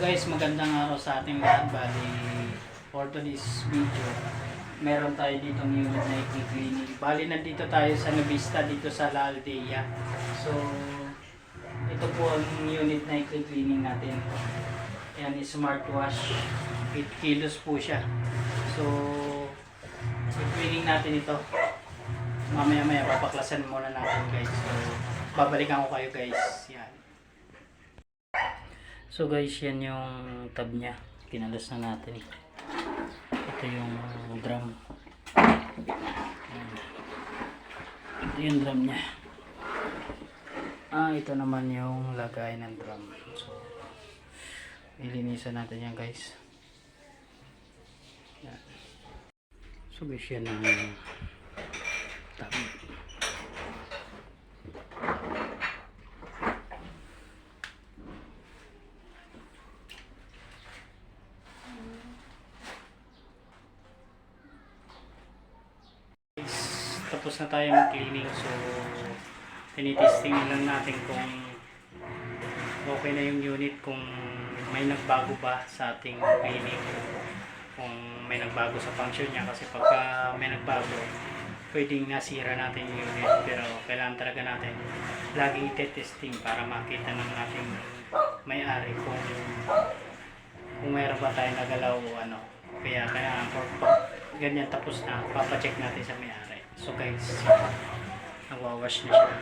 Guys, magandang araw sa ating lahat. Bali, for today's video, meron tayo dito ng unit na i-cleaning. Bali, nandito tayo sa Navista, dito sa La Aldea. So, ito po ang unit na i-cleaning natin. Yan, smartwash. 8 kilos po siya. So, i-cleaning natin ito. Mamaya-maya, papaklasan muna natin guys. So, babalikan ko kayo guys. Yan. So guys, yan yung tab niya. Kinalas na natin. Ito yung drum. Ito yung drum niya. Ito naman yung lagay ng drum. So, ilinisan natin yan guys. Yan. So guys, yan ang tab. Tapos na tayo mag-cleaning, so tinitesting lang natin kung okay na yung unit, kung may nagbago ba sa ating cleaning, kung may nagbago sa function niya, kasi pagka may nagbago pwedeng nasira natin yung unit, pero kailangan talaga natin laging i-testing para makita ng ating may-ari kung mayroon ba tayo nagalaw ano. Kaya ganyan tapos na, papacheck natin sa may-ari. So guys, nagwawash na siya.